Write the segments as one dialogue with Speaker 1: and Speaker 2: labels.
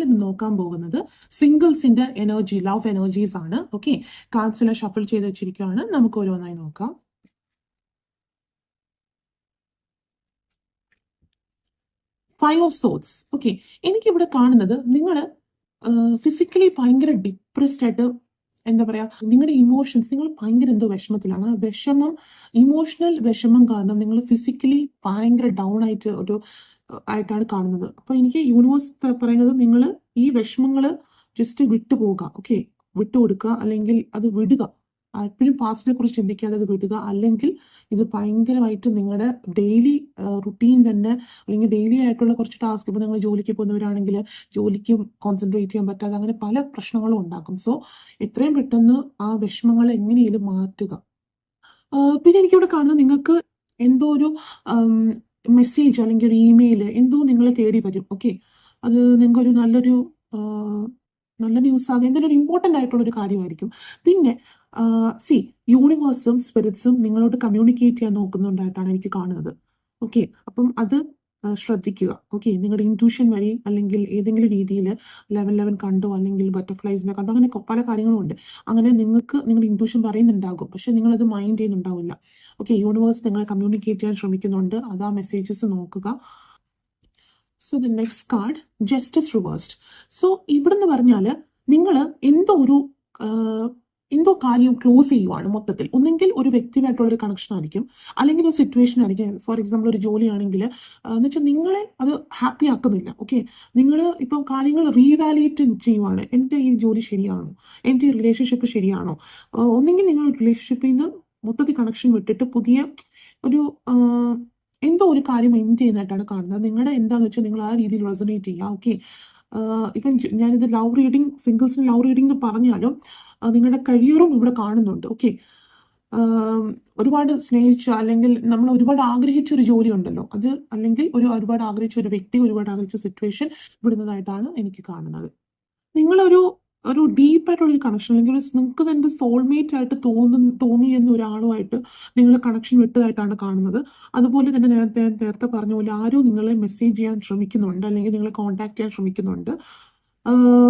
Speaker 1: ഇന്ന് നോക്കാൻ പോകുന്നത് സിംഗിൾസിന്റെ എനർജി, ലവ് എനർജീസ് ആണ്. ഓക്കെ, കാർഡ്സിനെ ഷഫിൾ ചെയ്ത് വെച്ചിരിക്കുകയാണ്. നമുക്ക് ഓരോന്നായി നോക്കാം. Five of swords. ഓക്കെ, എനിക്കിവിടെ കാണുന്നത് നിങ്ങൾ ഫിസിക്കലി ഭയങ്കര ഡിപ്രസ്ഡ് ആയിട്ട്, എന്താ പറയാ, നിങ്ങളുടെ ഇമോഷൻസ്, നിങ്ങൾ ഭയങ്കര എന്തോ വിഷമത്തിലാണ്. ആ വിഷമം, ഇമോഷണൽ വിഷമം കാരണം നിങ്ങൾ ഫിസിക്കലി ഭയങ്കര ഡൗൺ ആയിട്ടാണ് കാണുന്നത്. അപ്പൊ എനിക്ക് യൂണിവേഴ്സ് പറയുന്നത് നിങ്ങൾ ഈ വിഷമങ്ങൾ ജസ്റ്റ് വിട്ടുപോകുക. ഓക്കെ, വിട്ടുകൊടുക്കുക, അല്ലെങ്കിൽ അത് വിടുക. എപ്പോഴും പാസ്റ്റിനെ കുറിച്ച് ചിന്തിക്കാതെ അത് വിടുക. അല്ലെങ്കിൽ ഇത് ഭയങ്കരമായിട്ട് നിങ്ങളുടെ ഡെയിലി റുട്ടീൻ തന്നെ, അല്ലെങ്കിൽ ഡെയിലി ആയിട്ടുള്ള കുറച്ച് ടാസ്ക്, ഇപ്പോൾ നിങ്ങൾ ജോലിക്ക് പോകുന്നവരാണെങ്കിൽ ജോലിക്ക് കോൺസെൻട്രേറ്റ് ചെയ്യാൻ പറ്റാതെ അങ്ങനെ പല പ്രശ്നങ്ങളും ഉണ്ടാക്കും. സോ എത്രയും പെട്ടെന്ന് ആ വിഷമങ്ങൾ എങ്ങനെയും മാറ്റുക. പിന്നെ എനിക്കിവിടെ കാണുന്നത് നിങ്ങൾക്ക് എന്തോ ഒരു മെസ്സേജ് അല്ലെങ്കിൽ ഒരു ഇമെയിൽ എന്തോ നിങ്ങളെ തേടി വരും. ഓക്കെ, അത് നിങ്ങൾക്കൊരു നല്ല ന്യൂസ് ആകും, എന്തെങ്കിലും ഒരു ഇമ്പോർട്ടൻ്റ് ആയിട്ടുള്ള ഒരു കാര്യമായിരിക്കും. പിന്നെ യൂണിവേഴ്സും സ്പിരിറ്റ്സും നിങ്ങളോട് കമ്മ്യൂണിക്കേറ്റ് ചെയ്യാൻ നോക്കുന്നുണ്ടായിട്ടാണ് എനിക്ക് കാണുന്നത്. ഓക്കെ, അപ്പം അത് ശ്രദ്ധിക്കുക. ഓക്കെ, നിങ്ങളുടെ ഇൻറ്റ്യൂഷൻ വഴി അല്ലെങ്കിൽ ഏതെങ്കിലും രീതിയിൽ 11 കണ്ടോ, അല്ലെങ്കിൽ ബട്ടർഫ്ലൈസിനെ കണ്ടോ, അങ്ങനെ പല കാര്യങ്ങളും ഉണ്ട്. അങ്ങനെ നിങ്ങൾക്ക് നിങ്ങളുടെ ഇൻറ്റ്യൂഷൻ പറയുന്നുണ്ടാകും, പക്ഷെ നിങ്ങളത് മൈൻഡ് ചെയ്യുന്നുണ്ടാവില്ല. ഓക്കെ, യൂണിവേഴ്സ് നിങ്ങളെ കമ്മ്യൂണിക്കേറ്റ് ചെയ്യാൻ ശ്രമിക്കുന്നുണ്ട്. അത് ആ മെസ്സേജസ് നോക്കുക. So the next card, justice reversed. So ഇവിടെന്ന് പറഞ്ഞാൽ നിങ്ങൾ എന്തോ കാര്യം ക്ലോസ് ചെയ്യുവാണ് മൊത്തത്തിൽ. ഒന്നെങ്കിൽ ഒരു വ്യക്തിയുമായിട്ടുള്ള ഒരു കണക്ഷൻ ആയിരിക്കും, അല്ലെങ്കിൽ ഒരു സിറ്റുവേഷൻ ആയിരിക്കും. ഫോർ എക്സാമ്പിൾ ഒരു ജോലിയാണെങ്കിൽ എന്ന് വെച്ചാൽ നിങ്ങളെ അത് ഹാപ്പി ആക്കുന്നില്ല. ഓക്കെ, നിങ്ങൾ ഇപ്പം കാര്യങ്ങൾ റീവാലുവേറ്റ് ചെയ്യുവാണ്. എൻ്റെ ഈ ജോലി ശരിയാണോ, എൻ്റെ ഈ റിലേഷൻഷിപ്പ് ശരിയാണോ. ഒന്നെങ്കിൽ നിങ്ങൾ റിലേഷൻഷിപ്പിൽ നിന്ന് മൊത്തത്തിൽ കണക്ഷൻ വിട്ടിട്ട് പുതിയ ഒരു എന്തോ ഒരു കാര്യം എൻഡ് ചെയ്യുന്നതായിട്ടാണ് കാണുന്നത്. നിങ്ങളുടെ എന്താന്ന് വെച്ചാൽ നിങ്ങൾ ആ രീതിയിൽ റെസൊനേറ്റ് ചെയ്യുക. ഓക്കെ, ഇപ്പം ഞാനിത് ലവ് റീഡിങ്, സിംഗിൾസിന് ലവ് റീഡിംഗ് എന്ന് പറഞ്ഞാലും നിങ്ങളുടെ കരിയറും ഇവിടെ കാണുന്നുണ്ട്. ഓക്കെ, ഒരുപാട് സ്നേഹിച്ച, അല്ലെങ്കിൽ നമ്മൾ ഒരുപാട് ആഗ്രഹിച്ച ഒരു ജോലി ഉണ്ടല്ലോ, അത് അല്ലെങ്കിൽ ഒരുപാട് ആഗ്രഹിച്ച ഒരു വ്യക്തി, ഒരുപാട് ആഗ്രഹിച്ച സിറ്റുവേഷൻ വിടുന്നതായിട്ടാണ് എനിക്ക് കാണുന്നത്. നിങ്ങളൊരു ഡീപ്പായിട്ടുള്ള ഒരു കണക്ഷൻ, അല്ലെങ്കിൽ നിങ്ങൾക്ക് തന്നെ സോൾമേറ്റ് ആയിട്ട് തോന്നിയെന്ന ഒരാളുമായിട്ട് നിങ്ങൾ കണക്ഷൻ വിട്ടതായിട്ടാണ് കാണുന്നത്. അതുപോലെ തന്നെ നേരത്തെ പറഞ്ഞ പോലെ ആരും നിങ്ങളെ മെസ്സേജ് ചെയ്യാൻ ശ്രമിക്കുന്നുണ്ട്, അല്ലെങ്കിൽ നിങ്ങളെ കോൺടാക്ട് ചെയ്യാൻ ശ്രമിക്കുന്നുണ്ട്.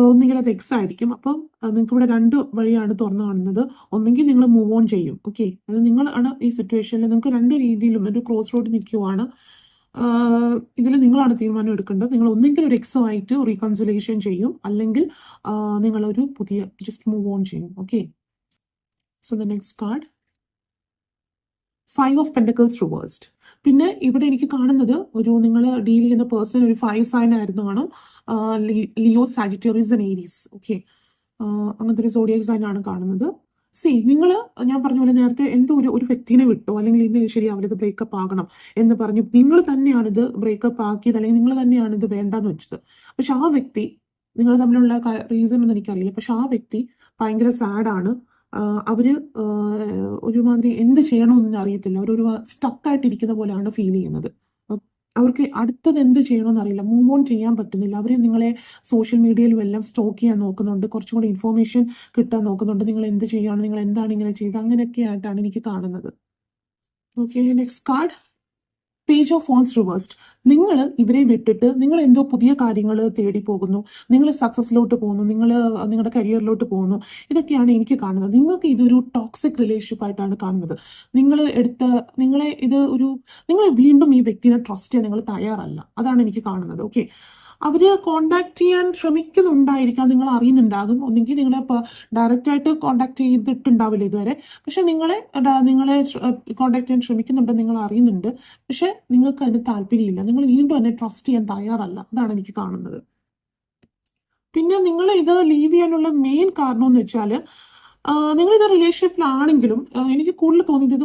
Speaker 1: ഒന്നുകിൽ അത് എക്സ് ആയിരിക്കും. അപ്പം നിങ്ങൾക്ക് ഇവിടെ 2 വഴിയാണ് തുറന്നു കാണുന്നത്. ഒന്നെങ്കിൽ നിങ്ങൾ മൂവ് ഓൺ ചെയ്യും. ഓക്കെ, അത് നിങ്ങളാണ് ഈ സിറ്റുവേഷനിൽ, നിങ്ങൾക്ക് 2 രീതിയിലും ഒരു ക്രോസ് റോഡ് നിൽക്കുവാണ്. ഇതിൽ നിങ്ങളാണ് തീരുമാനം എടുക്കേണ്ടത്. നിങ്ങൾ ഒന്നെങ്കിൽ ഒരു എക്സുമായിട്ട് റീകൺസിലേഷൻ ചെയ്യും, അല്ലെങ്കിൽ നിങ്ങളൊരു പുതിയ ജസ്റ്റ് മൂവ് ഓൺ ചെയ്യും. Okay, so the next card, 5 of pentacles reversed. പിന്നെ ഇവിടെ എനിക്ക് കാണുന്നത് നിങ്ങൾ ഡീൽ ചെയ്യുന്ന പേഴ്സൺ ഒരു 5 സൈൻ ആയിരുന്നു കാണും. Leo, Sagittarius and Aries. Okay, അങ്ങനത്തെ ഒരു സോഡിയക് സൈൻ ആണ് കാണുന്നത്. നിങ്ങൾ ഞാൻ പറഞ്ഞ പോലെ നേരത്തെ എന്തോ ഒരു വ്യക്തിനെ വിട്ടോ, അല്ലെങ്കിൽ ഇന്ന് ശരിയാവില്ല, ഇത് ബ്രേക്കപ്പ് ആകണം എന്ന് പറഞ്ഞു നിങ്ങൾ തന്നെയാണ് ഇത് ബ്രേക്കപ്പ് ആക്കിയത്, അല്ലെങ്കിൽ നിങ്ങൾ തന്നെയാണ് ഇത് വേണ്ടെന്ന് വെച്ചത്. പക്ഷെ ആ വ്യക്തി, നിങ്ങൾ തമ്മിലുള്ള റീസൺ ഒന്നും എനിക്കറിയില്ല, പക്ഷെ ആ വ്യക്തി ഭയങ്കര സാഡാണ്. അവര് ഒരുമാതിരി എന്ത് ചെയ്യണമെന്ന് അറിയത്തില്ല. അവരൊരു സ്റ്റക്കായിട്ടിരിക്കുന്ന പോലെയാണ് ഫീൽ ചെയ്യുന്നത്. അവർക്ക് അടുത്തത് എന്ത് ചെയ്യണമെന്ന് അറിയില്ല, മൂവ് ഓൺ ചെയ്യാൻ പറ്റുന്നില്ല. അവർ നിങ്ങളെ സോഷ്യൽ മീഡിയയിലും എല്ലാം സ്റ്റോക്ക് ചെയ്യാൻ നോക്കുന്നുണ്ട്, കുറച്ചും കൂടി ഇൻഫോർമേഷൻ കിട്ടാൻ നോക്കുന്നുണ്ട്. നിങ്ങൾ എന്ത് ചെയ്യുകയാണ്, നിങ്ങൾ എന്താണ് ഇങ്ങനെ ചെയ്തത്, അങ്ങനെയൊക്കെ ആയിട്ടാണ് എനിക്ക് കാണുന്നത്. Okay, next card, page of wands reversed. നിങ്ങൾ ഇവരെ വിട്ടിട്ട് നിങ്ങൾ എന്തോ പുതിയ കാര്യങ്ങൾ തേടി പോകുന്നു, നിങ്ങൾ സക്സസിലോട്ട് പോകുന്നു, നിങ്ങൾ നിങ്ങളുടെ കരിയറിലോട്ട് പോകുന്നു. ഇതൊക്കെയാണ് എനിക്ക് കാണുന്നത്. നിങ്ങൾക്ക് ഇതൊരു ടോക്സിക് റിലേഷൻഷിപ്പ് ആയിട്ടാണ് കാണുന്നത്. നിങ്ങൾ വീണ്ടും ഈ വ്യക്തിനെ ട്രസ്റ്റ് ചെയ്യാൻ നിങ്ങൾ തയ്യാറല്ല. അതാണ് എനിക്ക് കാണുന്നത്. ഓക്കെ, അവര് കോണ്ടാക്ട് ചെയ്യാൻ ശ്രമിക്കുന്നുണ്ടായിരിക്കാം, നിങ്ങൾ അറിയുന്നുണ്ടാകും. ഒന്നെങ്കിൽ നിങ്ങളെ ഡയറക്റ്റ് ആയിട്ട് കോണ്ടാക്ട് ചെയ്തിട്ടുണ്ടാവില്ല ഇതുവരെ, പക്ഷെ നിങ്ങളെ കോണ്ടാക്ട് ചെയ്യാൻ ശ്രമിക്കുന്നുണ്ടെന്ന് നിങ്ങൾ അറിയുന്നുണ്ട്. പക്ഷെ നിങ്ങൾക്ക് അതിന് താല്പര്യമില്ല, നിങ്ങൾ വീണ്ടും അതിനെ ട്രസ്റ്റ് ചെയ്യാൻ തയ്യാറല്ല. അതാണ് എനിക്ക് കാണുന്നത്. പിന്നെ നിങ്ങൾ ഇത് ലീവ് ചെയ്യാനുള്ള മെയിൻ കാരണം എന്ന് വെച്ചാൽ, നിങ്ങളിത് റിലേഷൻഷിപ്പിലാണെങ്കിലും എനിക്ക് കൂടുതൽ തോന്നിയത്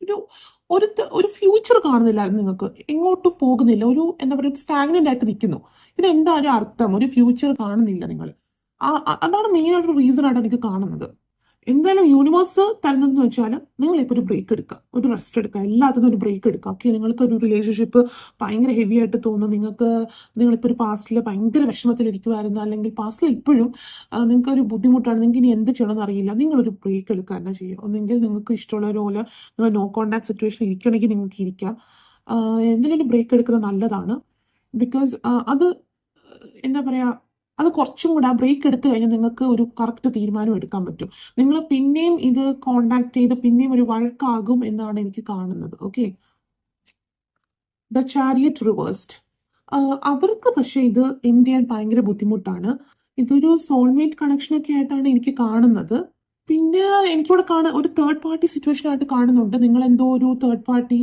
Speaker 1: ഇത് ഒരു ഫ്യൂച്ചർ കാണുന്നില്ലായിരുന്നു. നിങ്ങൾക്ക് എങ്ങോട്ടും പോകുന്നില്ല, എന്താ പറയുക, സ്റ്റാഗ്നന്റ് ആയിട്ട് നിൽക്കുന്നു. ഇതെന്താ ഒരു അർത്ഥം? ഒരു ഫ്യൂച്ചർ കാണുന്നില്ല നിങ്ങൾ. അതാണ് മെയിൻ ആയിട്ടൊരു റീസൺ ആയിട്ട് എനിക്ക് കാണുന്നത്. എന്തായാലും യൂണിവേഴ്സ് തരുന്നതെന്ന് വെച്ചാൽ നിങ്ങളിപ്പോൾ ഒരു ബ്രേക്ക് എടുക്കുക, ഒരു റെസ്റ്റ് എടുക്കുക, എല്ലാത്തിനും ഒരു ബ്രേക്ക് എടുക്കുക. ഓക്കെ, നിങ്ങൾക്ക് ഒരു റിലേഷൻഷിപ്പ് ഭയങ്കര ഹെവി ആയിട്ട് തോന്നുന്നു, നിങ്ങളിപ്പോൾ ഒരു പാസ്റ്റിൽ ഭയങ്കര വിഷമത്തിലിരിക്കുമായിരുന്നു, അല്ലെങ്കിൽ പാസ്റ്റിൽ ഇപ്പോഴും നിങ്ങൾക്ക് ഒരു ബുദ്ധിമുട്ടാണ്, നിങ്ങൾക്ക് ഇനി എന്ത് ചെയ്യണമെന്ന് അറിയില്ല, നിങ്ങളൊരു ബ്രേക്ക് എടുക്കുക തന്നെ ചെയ്യുക. ഒന്നെങ്കിൽ നിങ്ങൾക്ക് ഇഷ്ടമുള്ള പോലെ നിങ്ങൾ നോ കോണ്ടാക്ട് സിറ്റുവേഷൻ ഇരിക്കണമെങ്കിൽ നിങ്ങൾക്ക് ഇരിക്കാം. എന്തിനൊരു ബ്രേക്ക് എടുക്കുന്നത് നല്ലതാണ്. ബിക്കോസ് അത് എന്താ പറയുക, അത് കുറച്ചും കൂടെ ആ ബ്രേക്ക് എടുത്തു കഴിഞ്ഞാൽ നിങ്ങൾക്ക് ഒരു കറക്റ്റ് തീരുമാനം എടുക്കാൻ പറ്റും. നിങ്ങൾ പിന്നെയും ഇത് കോണ്ടാക്ട് ചെയ്ത് പിന്നെയും ഒരു വഴക്കാകും എന്നാണ് എനിക്ക് കാണുന്നത്. Okay, the chariot reversed. അവർക്ക് പക്ഷേ ഇത് എൻഡ് ചെയ്യാൻ ഭയങ്കര ബുദ്ധിമുട്ടാണ്. ഇതൊരു സോൾമേറ്റ് കണക്ഷനൊക്കെ ആയിട്ടാണ് എനിക്ക് കാണുന്നത്. പിന്നെ എനിക്കിവിടെ ഒരു തേർഡ് പാർട്ടി സിറ്റുവേഷൻ ആയിട്ട് കാണുന്നുണ്ട്. നിങ്ങൾ എന്തോ ഒരു തേർഡ് പാർട്ടി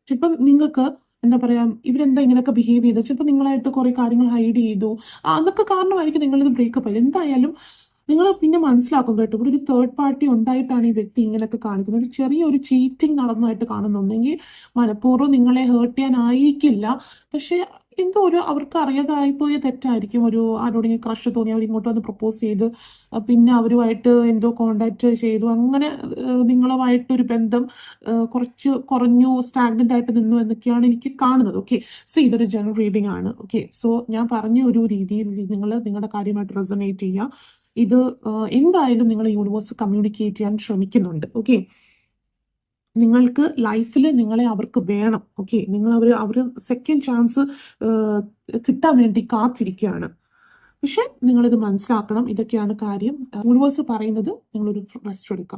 Speaker 1: ചിലപ്പം നിങ്ങൾക്ക് എന്താ പറയാ, ഇവരെന്താ ഇങ്ങനെയൊക്കെ ബിഹേവ് ചെയ്തത്, ചിലപ്പോൾ നിങ്ങളായിട്ട് കുറെ കാര്യങ്ങൾ ഹൈഡ് ചെയ്തു, അതൊക്കെ കാരണമായിരിക്കും നിങ്ങളിത് ബ്രേക്കപ്പ് ആയത്. എന്തായാലും നിങ്ങൾ പിന്നെ മനസ്സിലാക്കും കേട്ടോ, ഇവിടെ ഒരു തേർഡ് പാർട്ടി ഉണ്ടായിട്ടാണ് ഈ വ്യക്തി ഇങ്ങനെയൊക്കെ കാണിക്കുന്നത്. ഒരു ചെറിയൊരു ചീറ്റിംഗ് നടന്നതായിട്ട് കാണുന്നുണ്ടെങ്കിൽ മനഃപൂർവ്വം നിങ്ങളെ ഹേർട്ട് ചെയ്യാനായിരിക്കില്ല, പക്ഷെ എന്തോ ഒരു അവർക്ക് അറിയാതായിപ്പോയ തെറ്റായിരിക്കും. ആരോടെങ്കിലും ക്രഷ് തോന്നി അവർ ഇങ്ങോട്ട് വന്ന് പ്രപ്പോസ് ചെയ്ത് പിന്നെ അവരുമായിട്ട് എന്തോ കോണ്ടാക്ട് ചെയ്തു, അങ്ങനെ നിങ്ങളുമായിട്ടൊരു ബന്ധം കുറച്ച് കുറഞ്ഞു, സ്റ്റാഗ്നന്റ് ആയിട്ട് നിന്നു എന്നൊക്കെയാണ് എനിക്ക് കാണുന്നത്. ഓക്കെ, സോ ഇതൊരു ജനറൽ റീഡിംഗ് ആണ്. ഓക്കെ, സോ ഞാൻ പറഞ്ഞ ഒരു രീതിയിൽ നിങ്ങൾ നിങ്ങളുടെ കാര്യമായിട്ട് റെസൊനേറ്റ് ചെയ്യുക. ഇത് എന്തായാലും നിങ്ങൾ യൂണിവേഴ്സ് കമ്മ്യൂണിക്കേറ്റ് ചെയ്യാൻ ശ്രമിക്കുന്നുണ്ട്. ഓക്കെ, നിങ്ങൾക്ക് ലൈഫിൽ നിങ്ങളെ അവർക്ക് വേണം. ഓക്കെ, നിങ്ങൾ അവർ സെക്കൻഡ് ചാൻസ് കിട്ടാൻ വേണ്ടി കാത്തിരിക്കുകയാണ്. പക്ഷെ നിങ്ങളിത് മനസ്സിലാക്കണം, ഇതൊക്കെയാണ് കാര്യം. യൂണിവേഴ്സ് പറയുന്നത് നിങ്ങളൊരു റെസ്റ്റ് എടുക്കുക.